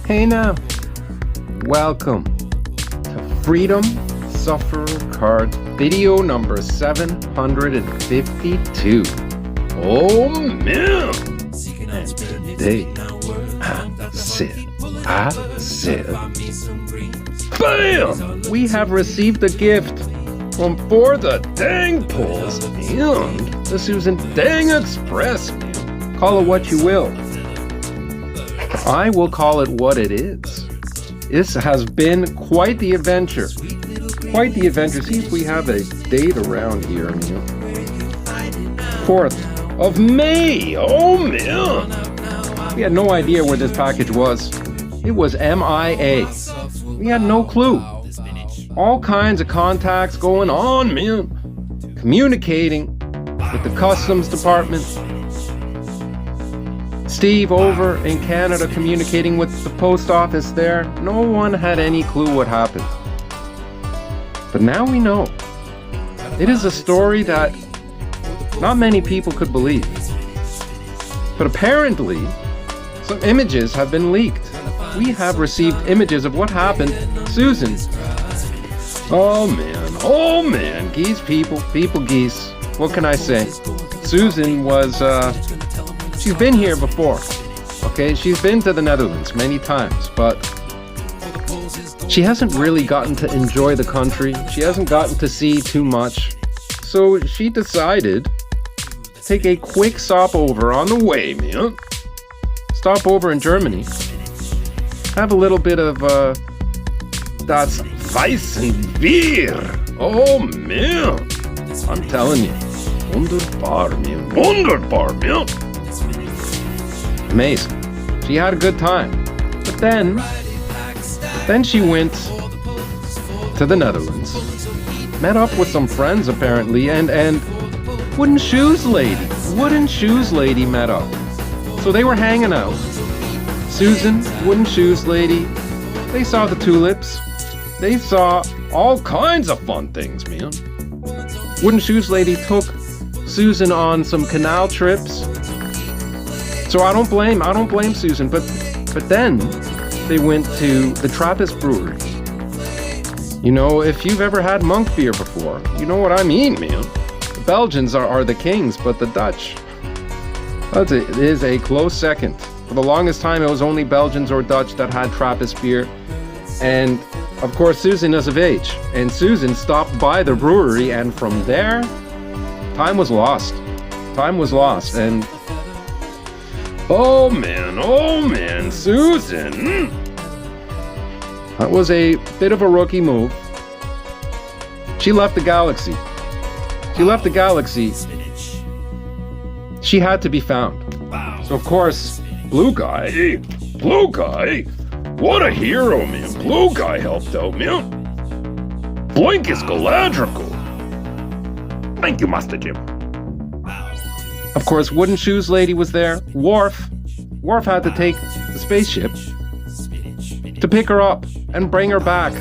Hey now, welcome to Freedom Sufferer Cards video number 752. Oh man! And today, I said, BAM! We have received a gift from For the Dang Pulls and the Susan Dang Express. Call it what you will. I will call it what it is. This has been quite the adventure. Quite the adventure. See if we have a date around here. 4th of May. Oh man. We had no idea where this package was. It was MIA. We had no clue. All kinds of contacts going on, man. Communicating with the customs department. Steve over in Canada communicating with the post office there. No one had any clue what happened. But now we know. It is a story that not many people could believe. But apparently, some images have been leaked. We have received images of what happened. Susan. Oh man, geese people geese. What can I say? Susan was, she's been here before, okay? She's been to the Netherlands many times, but she hasn't really gotten to enjoy the country. She hasn't gotten to see too much. So she decided to take a quick stopover on the way, man. Stop over in Germany. Have a little bit of, das Weissenbier. Oh, man. I'm telling you. Wunderbar, man. Wunderbar, man. Amazing. She had a good time. But then she went to the Netherlands. Met up with some friends, apparently, and Wooden Shoes Lady met up. So they were hanging out. Susan, Wooden Shoes Lady, they saw the tulips. They saw all kinds of fun things, man. Wooden Shoes Lady took Susan on some canal trips. So I don't blame Susan, but then they went to the Trappist Brewery. You know, if you've ever had monk beer before, you know what I mean, man. The Belgians are the kings, but the Dutch, it is a close second. For the longest time, it was only Belgians or Dutch that had Trappist beer. And of course, Susan is of age. And Susan stopped by the brewery, and from there, time was lost. And oh man, Susan. That was a bit of a rookie move. She left the galaxy. She had to be found. So of course, Blue Guy, what a hero, man. Blue Guy helped out, man. Blink is Galadrical. Thank you, Master Jim. Of course, Wooden Shoes Lady was there. Worf had to take the spaceship to pick her up and bring her back.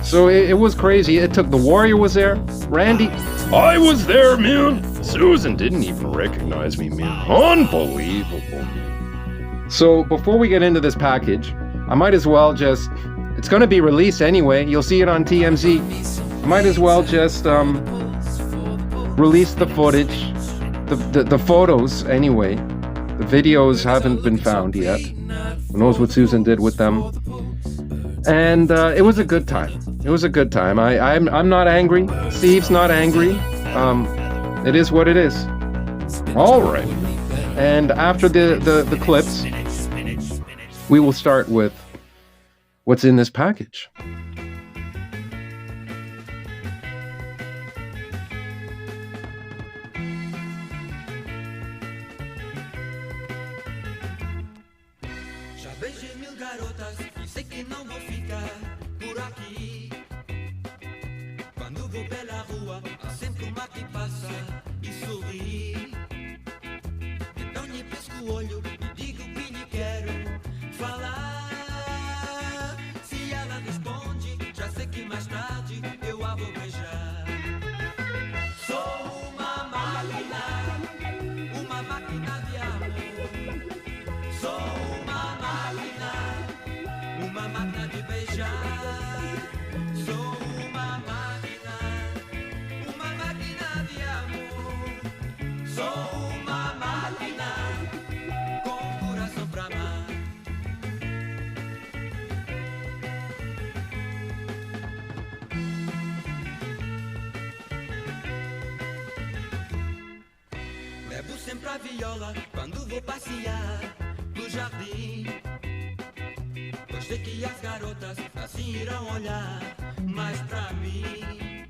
So it was crazy. It took the Warrior was there. Randy. I was there, man. Susan didn't even recognize me, man. Unbelievable. So before we get into this package, I might as well just, it's going to be released anyway. You'll see it on TMZ. I might as well just release the footage. The photos, anyway. The videos haven't been found yet. Who knows what Susan did with them? And it was a good time. I'm not angry. Steve's not angry. It is what it is. All right. And after the clips, we will start with what's in this package. Beijei mil garotas e sei que não vou ficar por aqui. Quando vou pela rua, há sempre uma que passa e sorri. Então lhe pisco o olho e digo que lhe quero falar. Se ela responde, já sei que mais tarde eu a vou beijar. Sou uma máquina de amor. Sou uma máquina sempre a viola quando vou passear no jardim. Pois sei que as garotas assim irão olhar mais pra mim.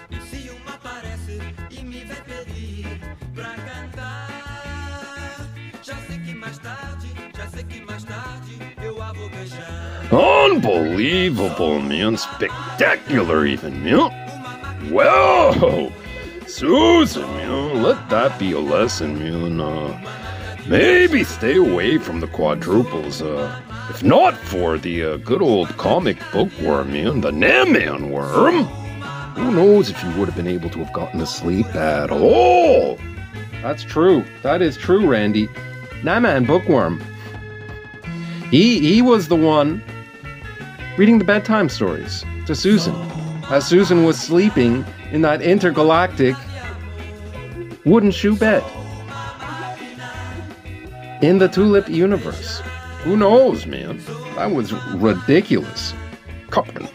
E se uma aparece e me vai pedir pra cantar, já sei que mais tarde eu a vou beijar. Unbelievable, man. Spectacular, even, man. Whoa! Susan, man, let that be a lesson, man. Maybe stay away from the quadruples, if not for the good old comic bookworm, man, the Nam-Man worm. Who knows if you would have been able to have gotten to sleep at all? That's true. That is true, Randy. Nam-Man bookworm. He was the one reading the bedtime stories to Susan, as Susan was sleeping in that intergalactic wooden shoe bed in the Tulip universe. Who knows, man? That was ridiculous. Captain,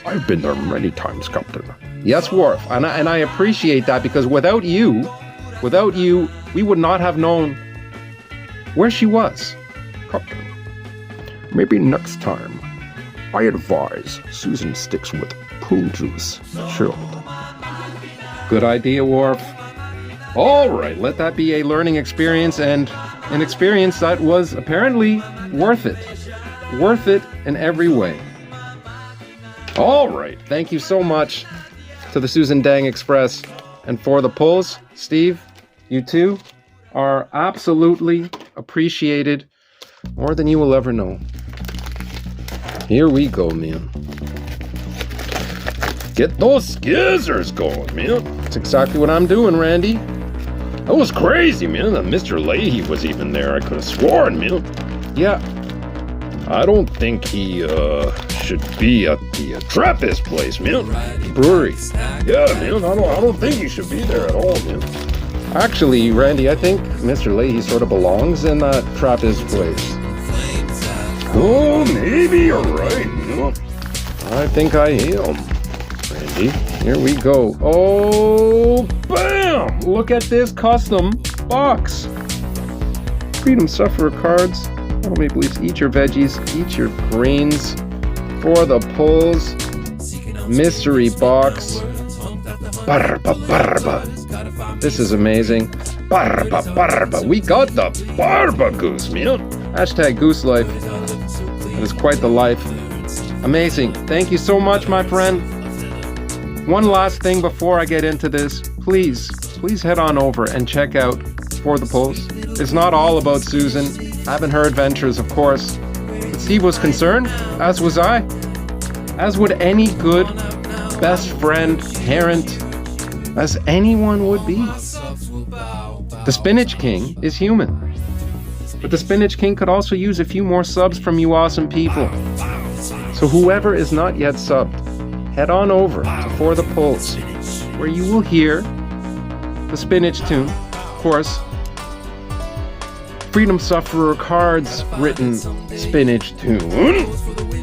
I've been there many times, Captain. Yes, Worf, and I appreciate that, because without you, we would not have known where she was. Captain, maybe next time, I advise Susan sticks with prune juice, chilled. Good idea, Worf. All right, let that be a learning experience, and an experience that was apparently worth it. Worth it in every way. All right, thank you so much to the Susan Dang Express. And for the pulls, Steve, you too are absolutely appreciated more than you will ever know. Here we go, man. Get those skizzers going, man. That's exactly what I'm doing, Randy. That was crazy, man. That Mr. Leahy was even there. I could have sworn, man. Yeah. I don't think he, should be at the Trappist place, man. Brewery. Yeah, man. I don't think he should be there at all, man. Actually, Randy, I think Mr. Leahy sort of belongs in that Trappist place. Oh, maybe you're right, man. I think I am, Randy. Here we go. Oh, bam! Look at this custom box. FreedomSufferer Cards. Oh, Maple Leafs, eat your veggies, eat your greens. For the pulls, mystery box. Barba, barba. This is amazing. Barba, barba. We got the barba goose, man. Hashtag Goose Life. It is quite the life. Amazing. Thank you so much, my friend. One last thing before I get into this. Please head on over and check out For the Pulls. It's not all about Susan. I haven't heard Ventures, of course. But Steve was concerned, as was I. As would any good best friend, parent, as anyone would be. The Spinach King is human. But the Spinach King could also use a few more subs from you awesome people. So whoever is not yet subbed, head on over to For the Pulls, where you will hear the Spinach tune, of course, FreedomSufferer Cards written Spinach tune.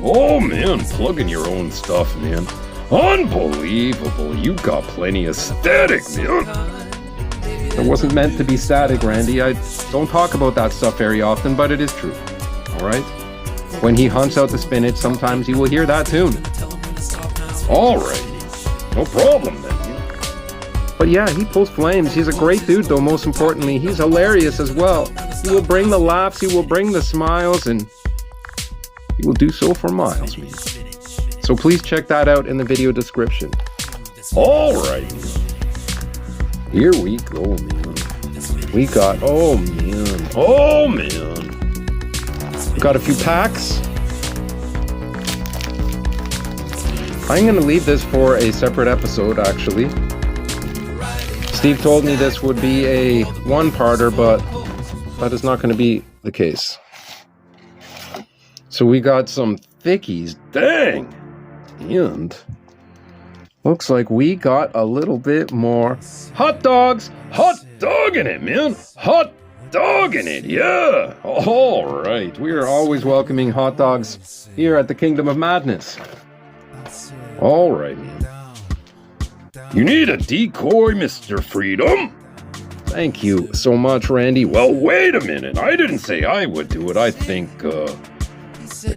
Oh, man, plugging your own stuff, man. Unbelievable. You got plenty of static, man. It wasn't meant to be static, Randy. I don't talk about that stuff very often, but it is true. Alright? When he hunts out the spinach, sometimes you will hear that tune. Alright. No problem then. But yeah, he pulls flames. He's a great dude, though, most importantly. He's hilarious as well. He will bring the laughs, he will bring the smiles, and he will do so for miles, man. So please check that out in the video description. Alright. Here we go, man. We got, oh man. We got a few packs. I'm gonna leave this for a separate episode, actually. Steve told me this would be a one-parter, but that is not gonna be the case. So we got some thickies, dang! And looks like we got a little bit more hot dogs. Hot dog in it, man. Hot dog in it, yeah. All right. We are always welcoming hot dogs here at the Kingdom of Madness. All right, man. You need a decoy, Mr. Freedom? Thank you so much, Randy. Well, wait a minute. I didn't say I would do it. I think, the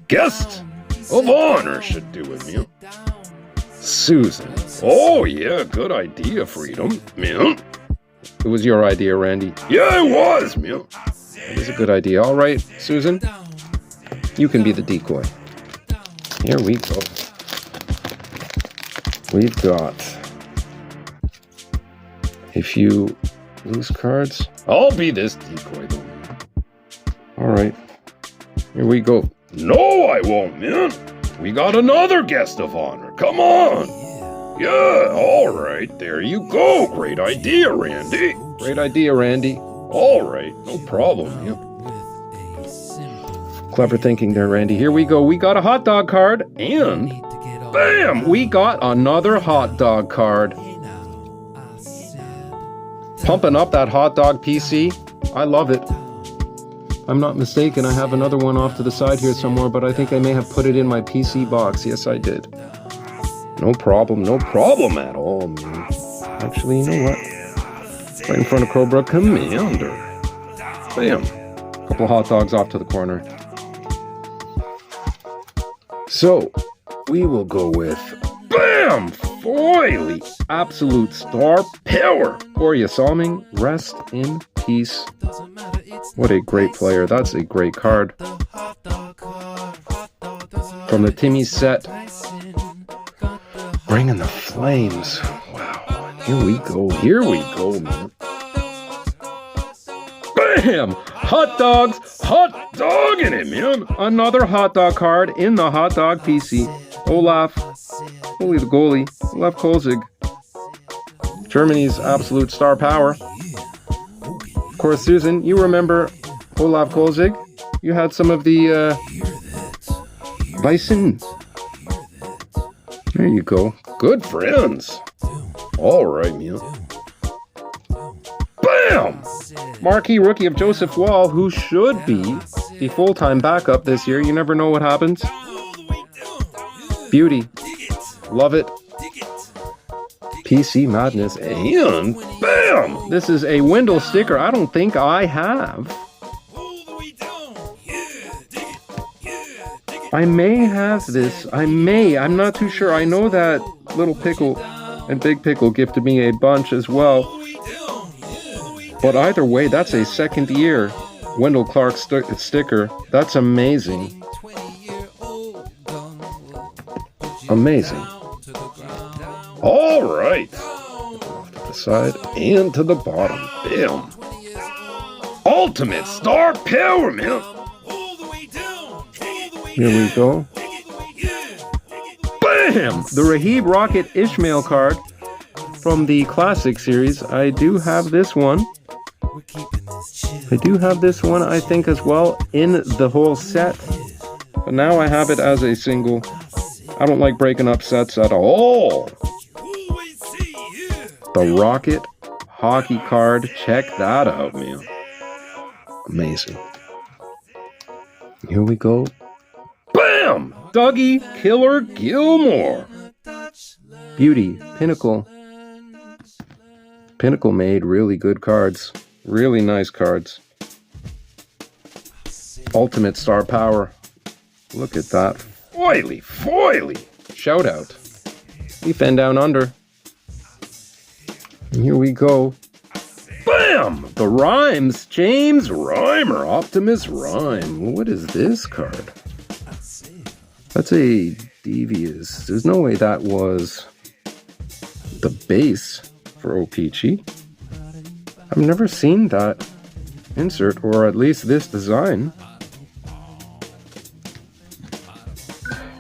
guest of honor should do it, man. Susan. Oh, yeah, good idea, Freedom, man. It was your idea, Randy. Yeah, it was, man. It is a good idea. All right, Susan, you can be the decoy. Here we go. We've got a few loose cards. I'll be this decoy, though, man. All right, here we go. No, I won't, man. We got another guest of honor. Come on. Yeah, all right. There you go. Great idea, Randy. Great idea, Randy. All right. No problem, man. Clever thinking there, Randy. Here we go. We got a hot dog card, and bam, we got another hot dog card. Pumping up that hot dog PC. I love it. I'm not mistaken, I have another one off to the side here somewhere, but I think I may have put it in my PC box. Yes, I did. No problem at all, man. Actually, you know what? Right in front of Cobra Commander. Bam. Couple hot dogs off to the corner. So, we will go with bam! Foily! Absolute star power! Orya Salming, rest in peace. What a great player. That's a great card. From the Timmy set. Bringing the flames. Wow. Here we go, man. Bam! Hot dogs! Hot dog in it, man! Another hot dog card in the hot dog PC. Olaf. Holy the goalie. Olaf Kolzig. Germany's absolute star power. Of course, Susan, you remember Olaf Kolzig? You had some of the Weissen. There you go. Good friends. All right, man. Bam! Marquee rookie of Joseph Wall, who should be the full-time backup this year. You never know what happens. Beauty. Love it. PC Madness. And bam! This is a Wendell sticker I don't think I have. I may have this. I'm not too sure. I know that Little Pickle and Big Pickle gifted me a bunch as well. But either way, that's a second year Wendell Clark sticker. That's amazing. Amazing. All right. Off to the side. And to the bottom. Bam. Ultimate star power, man. Here we go. Bam! The Rahib Rocket Ishmael card from the Classic series. I do have this one. I think, as well, in the whole set. But now I have it as a single. I don't like breaking up sets at all. The Rocket hockey card. Check that out, man. Amazing. Here we go. Bam! Dougie Killer Gilmore. Beauty. Pinnacle. Pinnacle made really good cards. Really nice cards. Ultimate star power. Look at that. Foily. Shout out. Leaf and down under. And here we go. Bam! The Rhymes. James Reimer. Optimus Rhyme. What is this card? That's a Devious. There's no way that was the base for O-Pee-Chee. I've never seen that insert, or at least this design.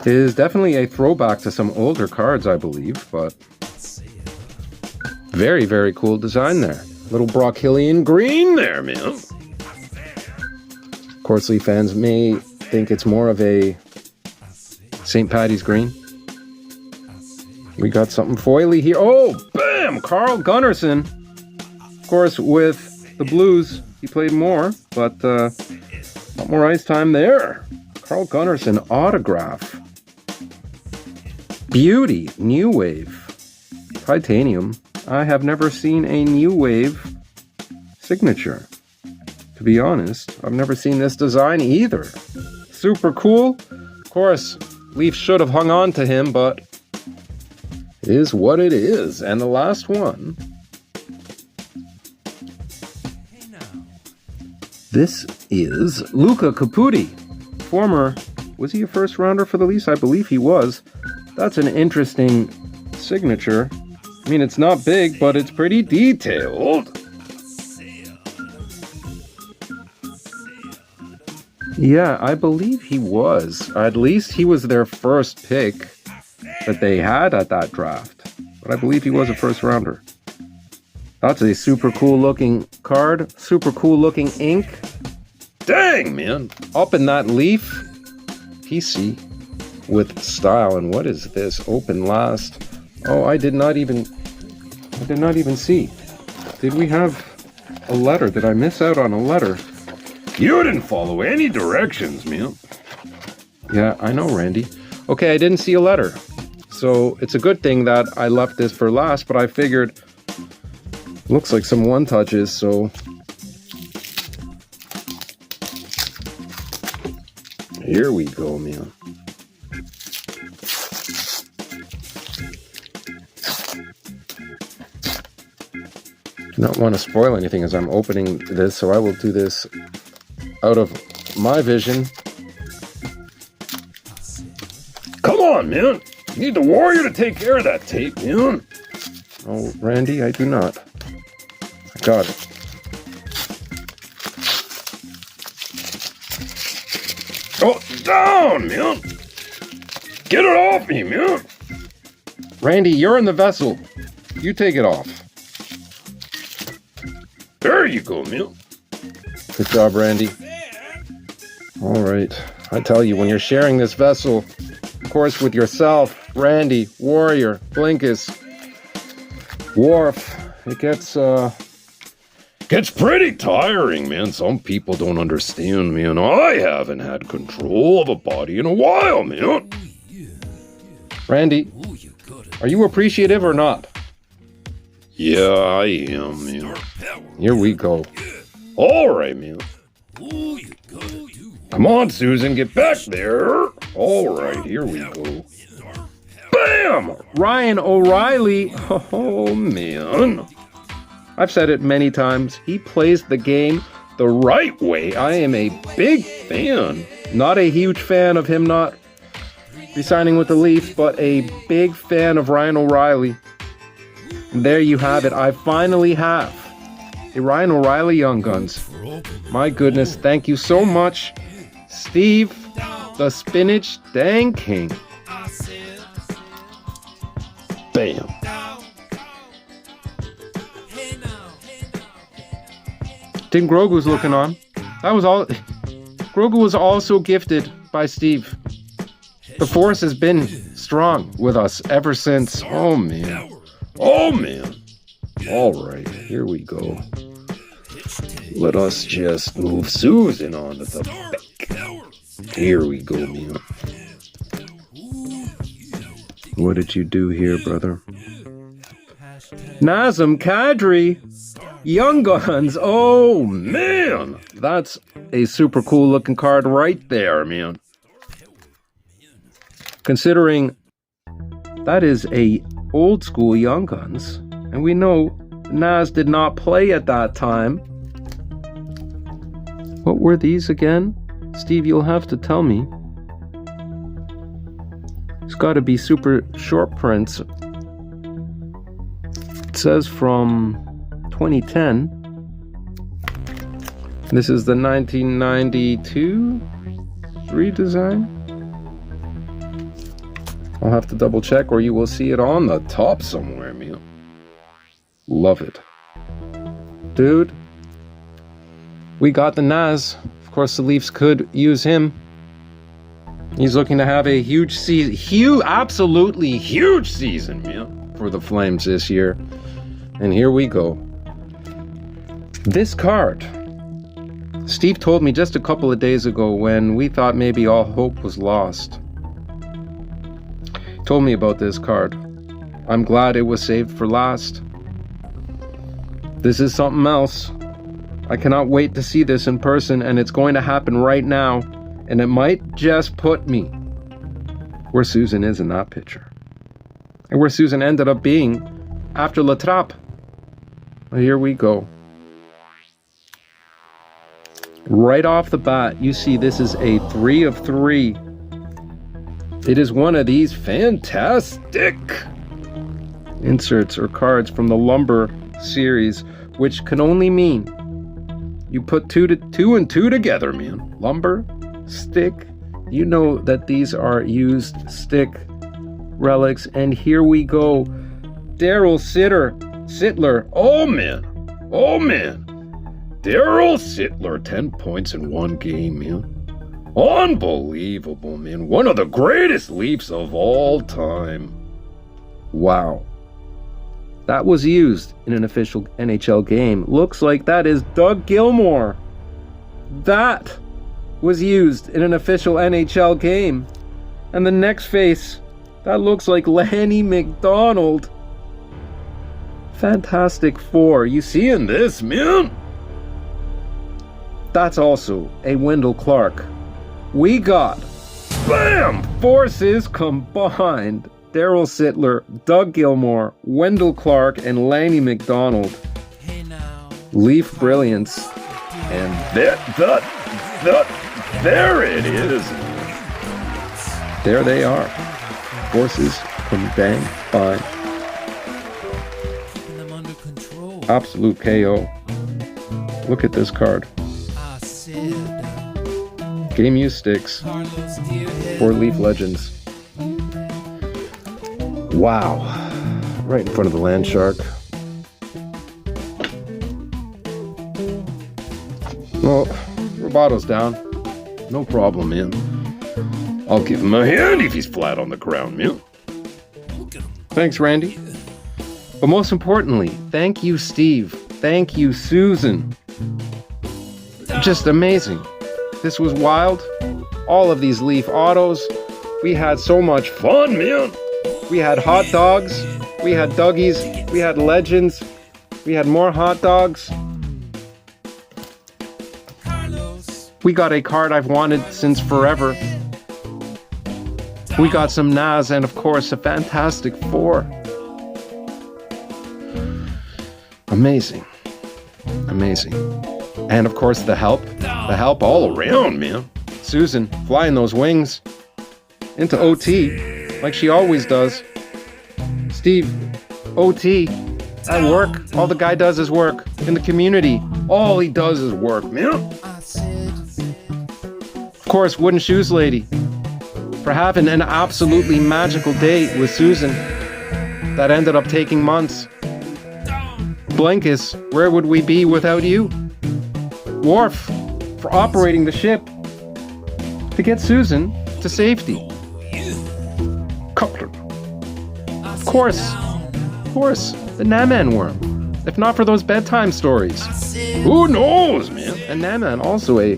It is definitely a throwback to some older cards, I believe, but very, very cool design there. Little Brockhillian green there, man. Of course, Leaf fans may think it's more of a St. Patty's green. We got something foily here. Oh, bam! Carl Gunnarsson. Of course, with the Blues, he played more, but a lot more ice time there. Carl Gunnarsson autograph. Beauty, New Wave. Titanium. I have never seen a New Wave signature. To be honest, I've never seen this design either. Super cool. Of course, Leaf should have hung on to him, but it is what it is. And the last one. This is Luca Caputi. Former, was he a first rounder for the Leafs? I believe he was. That's an interesting signature. I mean, it's not big, but it's pretty detailed. Yeah, I believe he was. At least he was their first pick that they had at that draft. But I believe he was a first rounder. That's a super cool looking card. Super cool looking ink. Dang, man. Up in that Leaf. PC with style. And what is this? Open last. Oh, I did not even see. Did we have a letter? Did I miss out on a letter? You didn't follow any directions, man. Yeah, I know, Randy. Okay, I didn't see a letter. So it's a good thing that I left this for last, but I figured looks like some one touches, so here we go, man. Do not want to spoil anything as I'm opening this, so I will do this out of my vision. Come on, man. You need the Warrior to take care of that tape, man. Oh, Randy, I do not. I got it. Oh, down, man. Get it off me, man. Randy, you're in the vessel. You take it off. There you go, man. Good job, Randy. All right. I tell you, when you're sharing this vessel, of course, with yourself, Randy, Warrior, Blinkus, Worf, it gets pretty tiring, man. Some people don't understand, man. I haven't had control of a body in a while, man. Randy, are you appreciative or not? Yeah, I am, man. Here we go. All right, man. Come on, Susan, get back there. All right, here we go. Bam! Ryan O'Reilly. Oh, man. I've said it many times. He plays the game the right way. I am a big fan. Not a huge fan of him not re-signing with the Leafs, but a big fan of Ryan O'Reilly. And there you have it. I finally have a Ryan O'Reilly Young Guns. My goodness, thank you so much, Steve, the Spinach Dang King. Bam. Tim Grogu's looking on. That was all. Grogu was also gifted by Steve. The Force has been strong with us ever since. Oh, man. Oh, man. All right, here we go. Let us just move Susan onto the back. Here we go, man. What did you do here, brother? Nazem Kadri, Young Guns. Oh, man. That's a super cool looking card right there, man. Considering that is a old school Young Guns, and we know Naz did not play at that time. What were these again? Steve, you'll have to tell me. It's got to be super short prints. It says from 2010. This is the 1992 redesign. I'll have to double check, or you will see it on the top somewhere, man. Love it. Dude, we got the Naz. Of course, the Leafs could use him. He's looking to have a huge season. Absolutely huge season, man, for the Flames this year. And here we go. This card, Steve told me just a couple of days ago when we thought maybe all hope was lost. Told me about this card. I'm glad it was saved for last. This is something else. I cannot wait to see this in person, and it's going to happen right now, and it might just put me where Susan is in that picture. And where Susan ended up being after La Trappe. Well, here we go. Right off the bat, you see this is a 3 of 3. It is one of these fantastic inserts or cards from the Lumber series, which can only mean you put two and two together, man. Lumber, stick. You know that these are used stick relics, and here we go. Daryl Sittler. Oh man. Daryl Sittler, 10 points in one game, man. Unbelievable, man. One of the greatest Leafs of all time. Wow. That was used in an official NHL game. Looks like that is Doug Gilmour. That was used in an official NHL game. And the next face, that looks like Lanny McDonald. Fantastic Four. You seeing this, man? That's also a Wendell Clark. We got, bam, forces combined. Daryl Sittler, Doug Gilmour, Wendell Clark, and Lanny McDonald. Leaf brilliance. And there it is. There they are. Forces combined. Absolute KO. Look at this card. Game use sticks for Leaf Legends. Wow. Right in front of the land shark. Well, Roboto's down. No problem, man. I'll give him a hand if he's flat on the ground, man. Thanks, Randy. But most importantly, thank you, Steve. Thank you, Susan. Just amazing. This was wild. All of these Leaf autos. We had so much fun, man. We had hot dogs. We had Dougies. We had Legends. We had more hot dogs. We got a card I've wanted since forever. We got some Nas and, of course, a Fantastic Four. Amazing. Amazing. And, of course, the help. The help all around, man. Susan flying those wings into OT like she always does. Steve, OT, at work. All the guy does is work. In the community, all he does is work, man. Of course, Wooden Shoes Lady, for having an absolutely magical date with Susan that ended up taking months. Blinkus, where would we be without you? Worf, for operating the ship to get Susan to safety. Cutler. Of course, the Naman worm. If not for those bedtime stories. Who knows, man? And Naman, also a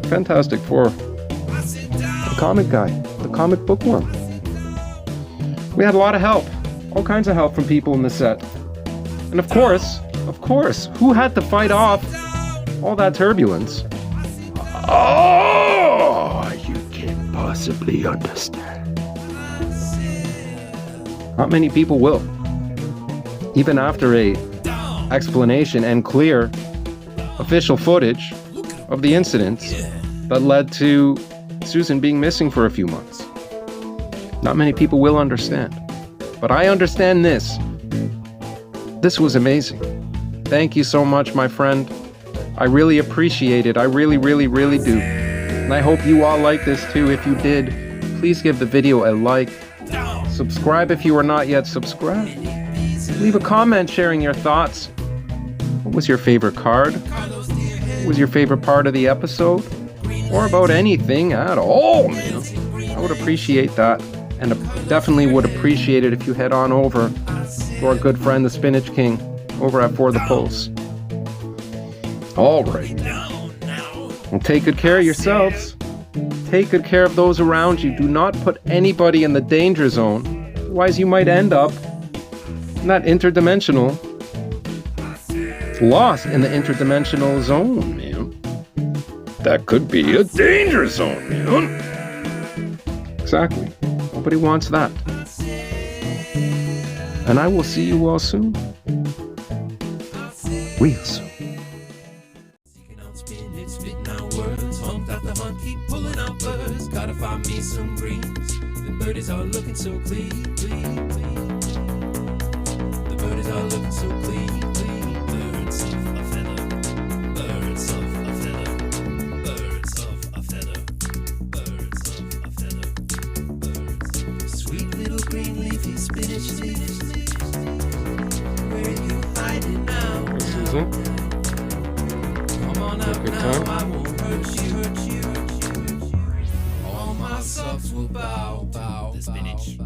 Fantastic Four. The comic guy, the comic bookworm. We had a lot of help. All kinds of help from people in the set. And of course, who had to fight off all that turbulence? Oh, you can't possibly understand. Not many people will. Even after a explanation and clear official footage of the incidents that led to Susan being missing for a few months. Not many people will understand. But I understand this. This was amazing. Thank you so much, my friend. I really appreciate it. I really, really, really do. And I hope you all like this too. If you did, please give the video a like. Subscribe if you are not yet subscribed. Leave a comment sharing your thoughts. What was your favorite card? What was your favorite part of the episode? Or about anything at all, man. I would appreciate that. And definitely would appreciate it if you head on over to our good friend, the Spinach King, over at For the Pulse. All right. Well, take good care of yourselves. Take good care of those around you. Do not put anybody in the danger zone. Otherwise, you might end up in that interdimensional lost in the interdimensional zone, man. That could be a danger zone, man. Exactly. Nobody wants that. And I will see you all soon. Real soon. Seeking out spinach, spitting out words, humped out the hunt, keep pulling out birds. Gotta find me some greens. The birdies are looking so clean, clean, clean. The birdies are looking so clean, clean. Birds of a feather, birds of a feather, birds of a feather, birds of a feather, birds. Sweet little green leafy spinach leaves. Where are you hiding now? Susan, Come on out good now, time. I won't hurt you, hurt you, hurt you. All my socks will bow, bow, the spinach.